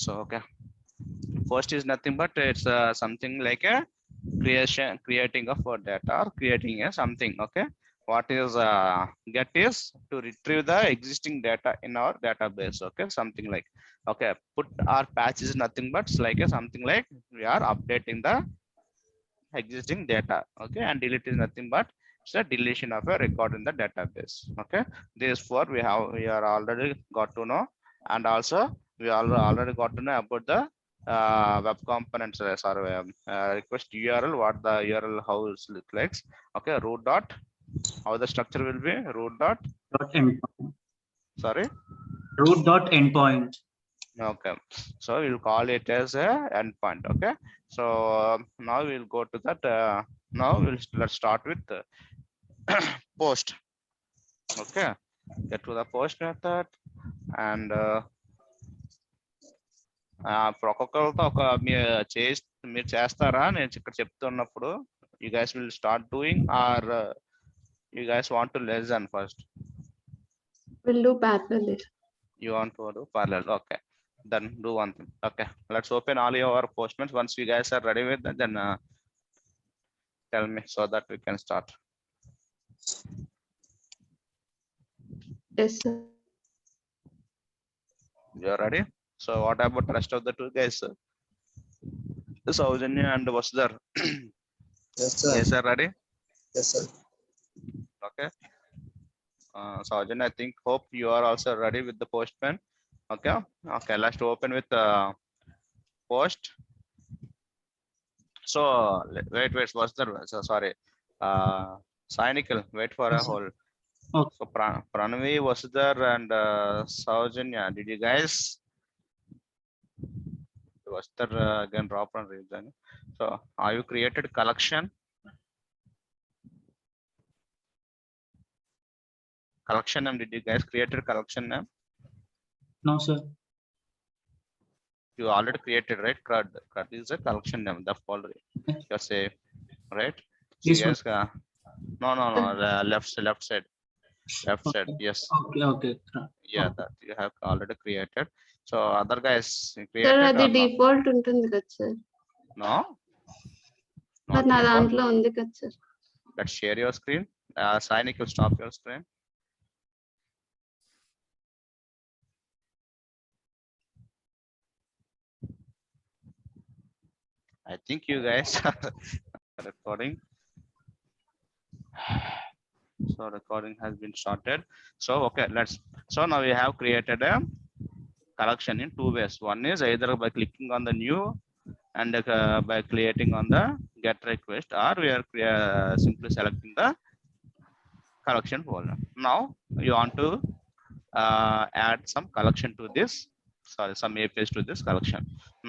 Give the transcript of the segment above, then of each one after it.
So okay, first is nothing but it's something like a creating of data or creating a something. Okay, what is get is to retrieve the existing data in our database. Okay, something like, okay, put our patch is nothing but it's like a something like we are updating the existing data. Okay, and delete is nothing but it's a deletion of a record in the database. Okay, this for we are already got to know. And also we already got to know about the web components, sorry, request URL, what the URL how it looks like. Okay, root dot, how the structure will be root dot, Dot endpoint. sorry, Root dot endpoint. okay, so we'll call it as a endpoint. Okay, so now we'll go to that now let's start with post. Okay, get to the post method. And ఒక్కొక్కరితో ఒక మీరు చేస్తారా నేను ఇక్కడ చెప్తున్నప్పుడు you guys will start doing, or you guys want to listen first? We'll do parallel. You want to do parallel? Okay, then do one thing. Okay, let's open all your postmans. Once you guys are ready with that, then tell me so that we can start. Yes, sir. You're ready? So what about the rest of the two guys? Saujanya and Vasudhar. Yes, sir. Yes, sir, ready? Yes, sir. Okay. Saujanya, I think, hope you are also ready with the postman. Okay. Okay, let's open with post. So wait, Vasudhar, so sorry. Cynical, wait for a Yes, sir. hold. Okay. So Pranavi, Vasudhar, and Saujanya, did you guys? Vasudhar again drop and reason. So are you created collection? Collection name, did you guys created collection name? No, sir. You already created, right? CRUD is a collection name, the folder. You're safe, right? So This yes, no, the left side, Okay. yes. Okay, okay. Yeah, Okay. that you have already created. So other guys Sir, created అది or not? Default ఉంటుంది కదా sir. No, sir నా default. దాంట్లో ఉంది కదా sir. Let's share your screen. Sainik, you stop your screen. I think you guys are recording. So recording has been started. So okay, so now we have created a collection in two ways. One is either by clicking on the new and by creating on the get request, or we are simply selecting the collection folder. Now you want to add some collection to this, sorry, some APIs to this collection.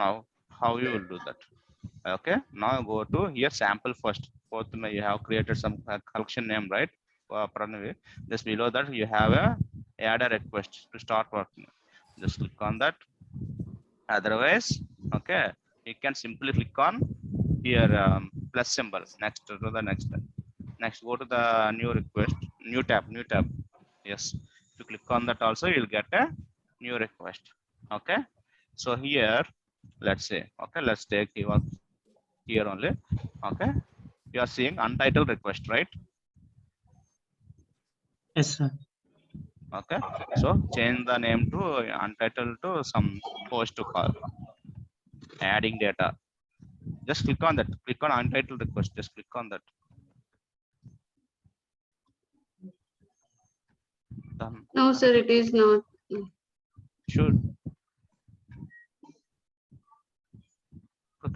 Now how you will do that? Okay, now go to here sample first. Both you have created some collection name, right? Pranavi, just below that you have a add a request to start working. Just click on that. Otherwise, okay, you can simply click on here plus symbol next to the next go to the new request, new tab. Yes, if you click on that also you'll get a new request. Okay, so here let's say, okay, let's take here only. Okay, you are seeing untitled request, right? Yes, sir. Okay, so change the name to untitled to some post to call adding data. Just click on that, click on untitled request, just click on that. Done. No sir, it is not. Sure.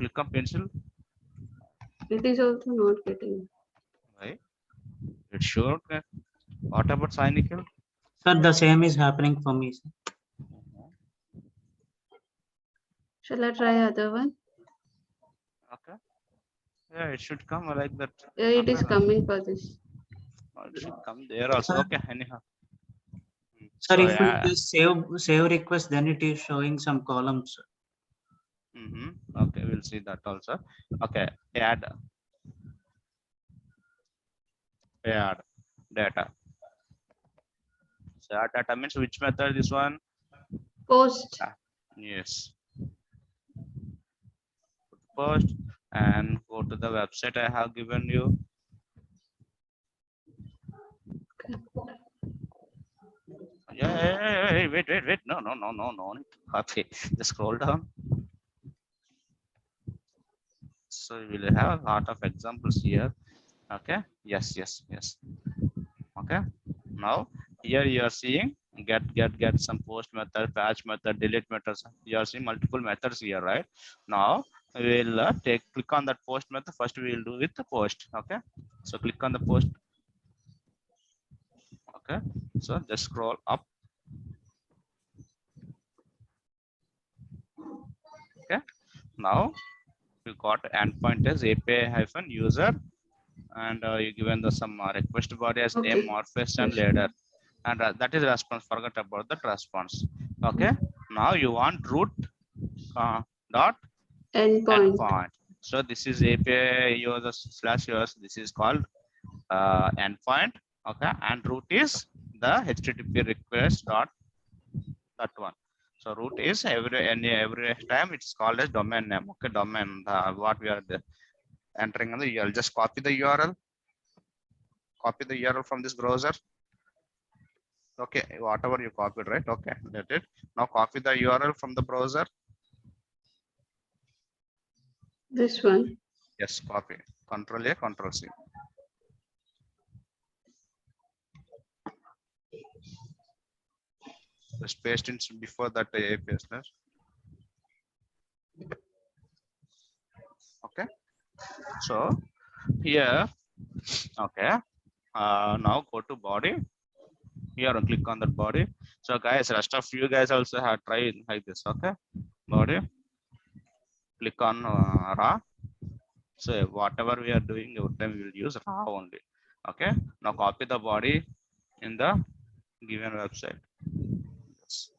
Click on pencil. It is also not getting. Right, it's sure. Okay, what about Cynical? Sir, the same is happening for me, sir. Shall I try other one? Okay, yeah, it should come like that. Yeah, it is coming for this. It should come there also. Okay, anyhow. Sir, So, if we yeah. just save request, then it is showing some columns. Okay, we'll see that also. Okay, add data. So add data means which method? This one? Post. Yes. post and go to the website I have given you. Yeah, wait. No. Need to copy. Just scroll down. So we will have a lot of examples here. Okay. Yes. Okay. Now here you are seeing get some post method, patch method, delete methods. You are seeing multiple methods here, right? Now we will click on that post method. First we will do with the post. Okay. So click on the post. Okay. So just scroll up. Okay. Now you got endpoint as API-user, and you given the some request body as name, Okay. morphist, and Yes. leader, and that is response. Forget about that response. Okay. Now you want root dot Endpoint. endpoint. So this is API user slash users. This is called endpoint. Okay, and root is the HTTP request dot that one. So root is every time it's called as domain name. Okay, domain what we are entering on the URL. Just copy the URL. Copy the URL from this browser. Okay, whatever you copied, right? Okay, that's it. Now copy the URL from the browser. This one. Yes, copy. Control A, Control C. Just paste in before that API slash. Okay. So here, okay. Now go to body. Here and click on that body. So guys, rest of you guys also have tried like this. Okay, body. Click on raw. So whatever we are doing, every time we will use raw only. Okay. Now copy the body in the given website. Yes.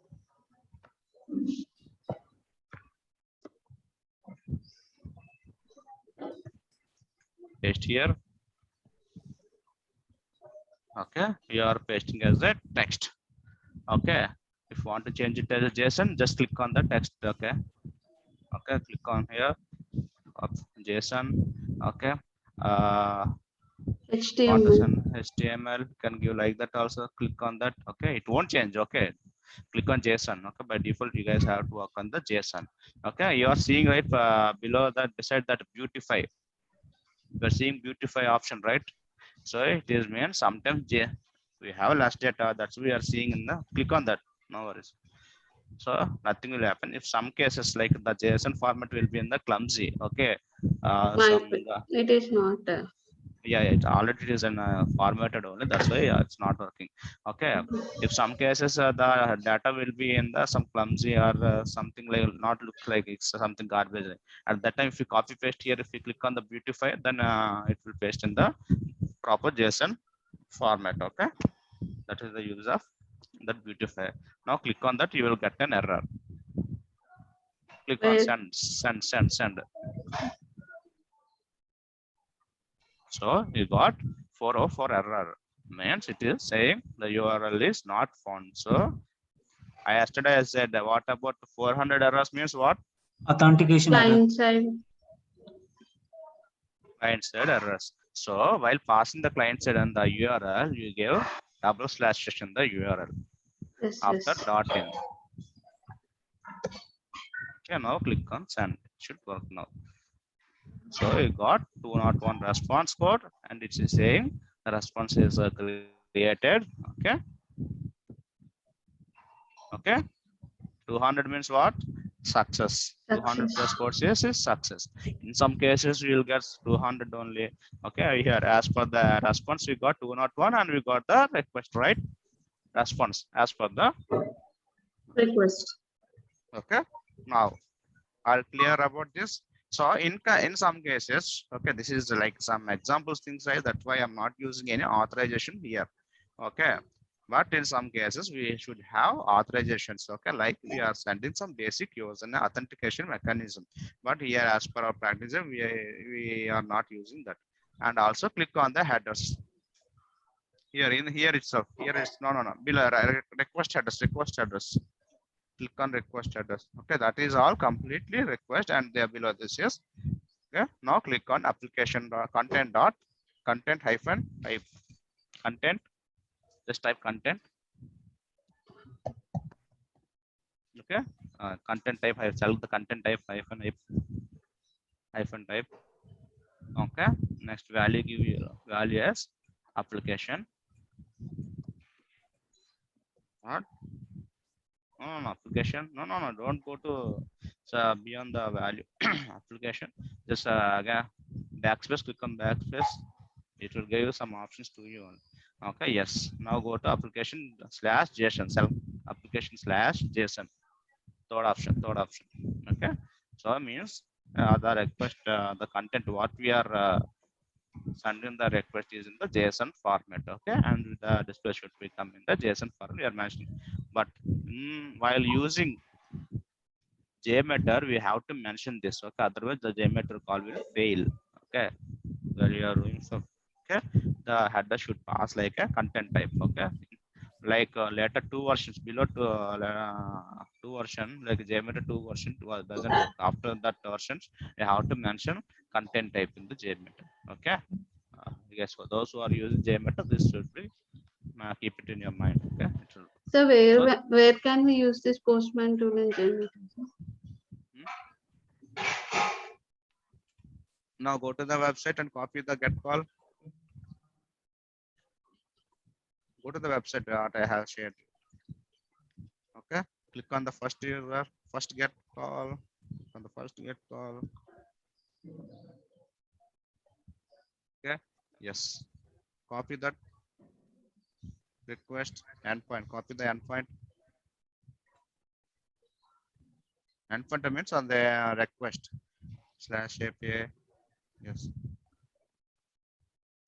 Paste here. Okay, you are pasting as a text. Okay, if you want to change it as a JSON, just click on the text. Okay, click on here of JSON. Okay, HTML. HTML can give like that also. Click on that. Okay, it won't change. Okay, click on JSON. Okay, by default you guys have to work on the JSON. Okay, you are seeing right below that, beside that beautify. You are seeing beautify option, right? So it is means sometimes we have last data, that's we are seeing in the, click on that, no worries. So nothing will happen. If some cases like the JSON format will be in the clumsy. Okay, It is not. yeah, it already is in formatted only, that's why it's not working. Okay, if some cases the data will be in the some clumsy or something like not look like it's something garbage, at that time if you copy paste here, if you click on the beautify, then it will paste in the proper JSON format. Okay, that is the use of that beautify. Now click on that, you will get an error. Click on Where? send. So you got 404 error, means it is saying the URL is not found. So yesterday I said what about 400 errors means what? Authentication error. Client side. Client side errors. So while passing the client side and the URL, you give double slash in the URL Yes. after Yes. dot in. Okay, now click on send. It should work now. So you got 201 response code, and it's saying the response is created. Okay. Okay. 200 means what? Success. 200 plus code is success. In some cases, we will get 200 only. Okay. Here, as per the response, we got 201 and we got the request, right? Response as per the Request. okay. Now, are clear about this? So in some cases, okay, this is like some examples things, right? That's why I'm not using any authorization here. Okay, but in some cases we should have authorizations. Okay, like we are sending some basic use and authentication mechanism, but here as per our practice we are not using that. And also click on the headers here, in here itself. Here is no below request address. click on request address. Okay, that is all completely request, and there below this is okay. Now click on application content dot content hyphen type content. Just type content. Okay, content type. I select the content type hyphen type. Okay, next value give you value as application. What? No, application. No, don't go to beyond the value application. Just again backspace. Click on backspace. It will give you some options to you. Okay, yes. Now go to application slash JSON. Self application slash JSON. Third option. Okay. So it means the request, the content what we are sending the request is in the JSON format. Okay, and the display should become in the JSON format we are mentioning. But while using JMeter, we have to mention this. Okay, otherwise the JMeter call will fail. Okay, where you are doing so. Okay, the header should pass like a content type. Okay, like later two versions below two version like JMeter 2 version doesn't work. After that versions, you have to mention content type in the JMeter. Okay, yes, for those who are using JMeter, this should be keep it in your mind. Okay, So So- where can we use this Postman tool in JMeter? now go to the website and copy the get call. Go to the website that I have shared. Okay, click on the first user, first get call. Click on the first get call. Okay, yes. Copy that request endpoint. Copy the endpoint. Endpoint means on the request slash API. Yes.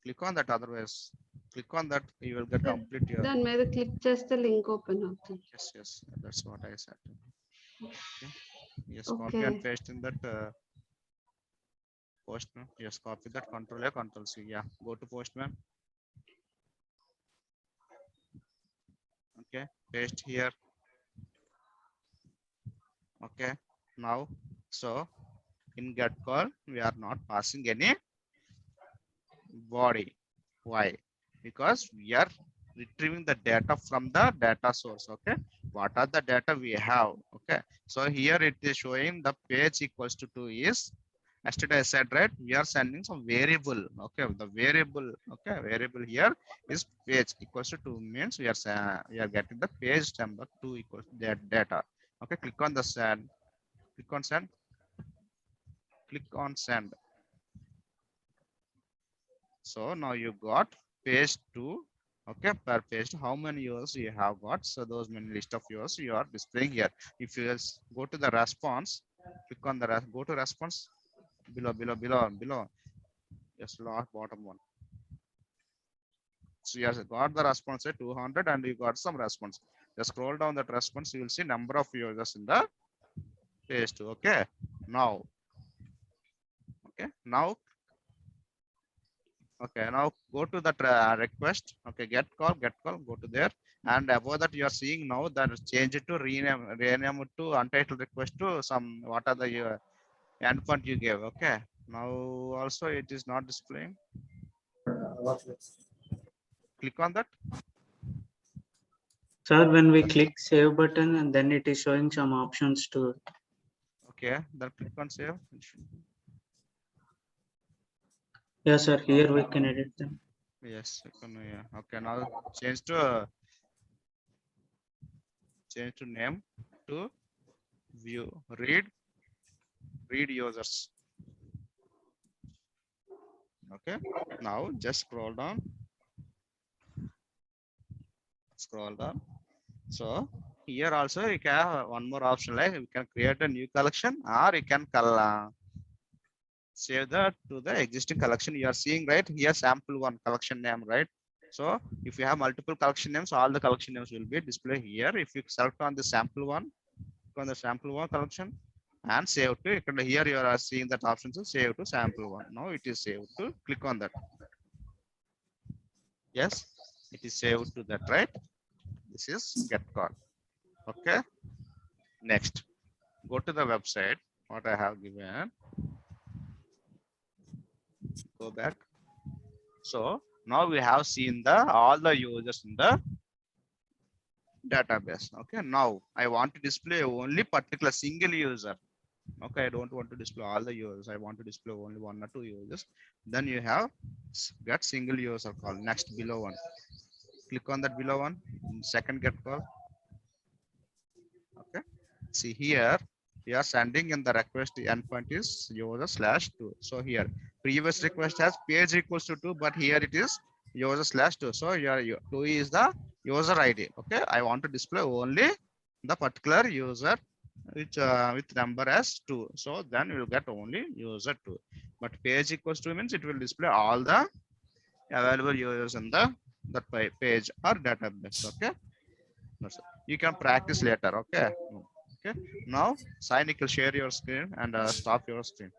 Click on that. Otherwise, click on that. You will get Sir, complete your. Then whether click just the link open up. Yes. That's what I said. Okay. Yes. Copy Okay. and paste in that. Postman. Yes. Copy that. Control A, Control C. Yeah. Go to Postman. Okay. Paste here. Okay. Now, so in get call, we are not passing any body. Why? Because we are retrieving the data from the data source. Okay, what are the data we have? Okay, so here it is showing the page equals to 2 is yesterday I said, right, we are sending some variable. Okay, the variable, okay, variable here is page equals to 2 means we are getting the page number 2 equals to that data. Okay, click on the send, click on send, click on send. So now you got page 2. Okay, per page how many yours you have got. So those many list of yours you are displaying here. If you just go to the response, click on the go to response below. Yes, last bottom one. So you have got the response at 200 and you got some response. Just scroll down that response, you will see number of users in the page 2. Okay, now okay, now go to that request. Okay, get call, go to there. And above that, you are seeing now that change it to rename it to untitled request to some, what are the endpoint you gave. Okay, now also it is not displaying. Click on that. Sir, when we click save button and then it is showing some options to. Okay, then click on save. Yes, sir. Here we can edit them. Yes, yeah. Okay, now change to name to view read users. Okay, now just scroll down. So here also you can have one more option, like you can create a new collection or you can save that to the existing collection. You are seeing right here sample one collection name, right? So if you have multiple collection names, all the collection names will be displayed here. If you select on the sample one, click on the sample one collection and save to here, you are seeing that option to save to sample one. Now it is saved to, click on that. Yes, it is saved to that, right? This is get call. Okay, Next, go to the website, what I have given. Go back. So now we have seen all the users in the database. Okay, now I want to display only particular single user. Okay, I don't want to display all the users. I want to display only 1 or 2 users. Then you have get single user call. Next, below one. Click on that below one. Second get call. Okay. See here, we are sending in the request. The endpoint is user/2. So here, previous request has page equals to 2, but here it is user/2. So your 2 is the user ID. Okay. I want to display only the particular user which with number as 2. So then you will get only user 2. But page equals 2 means it will display all the available users in the that page or database. Okay. You can practice later. Okay. Okay. Now, Sainik will share your screen and stop your screen.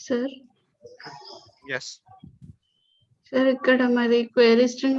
Sir, Yes. sir, ఇక్కడ మరి query string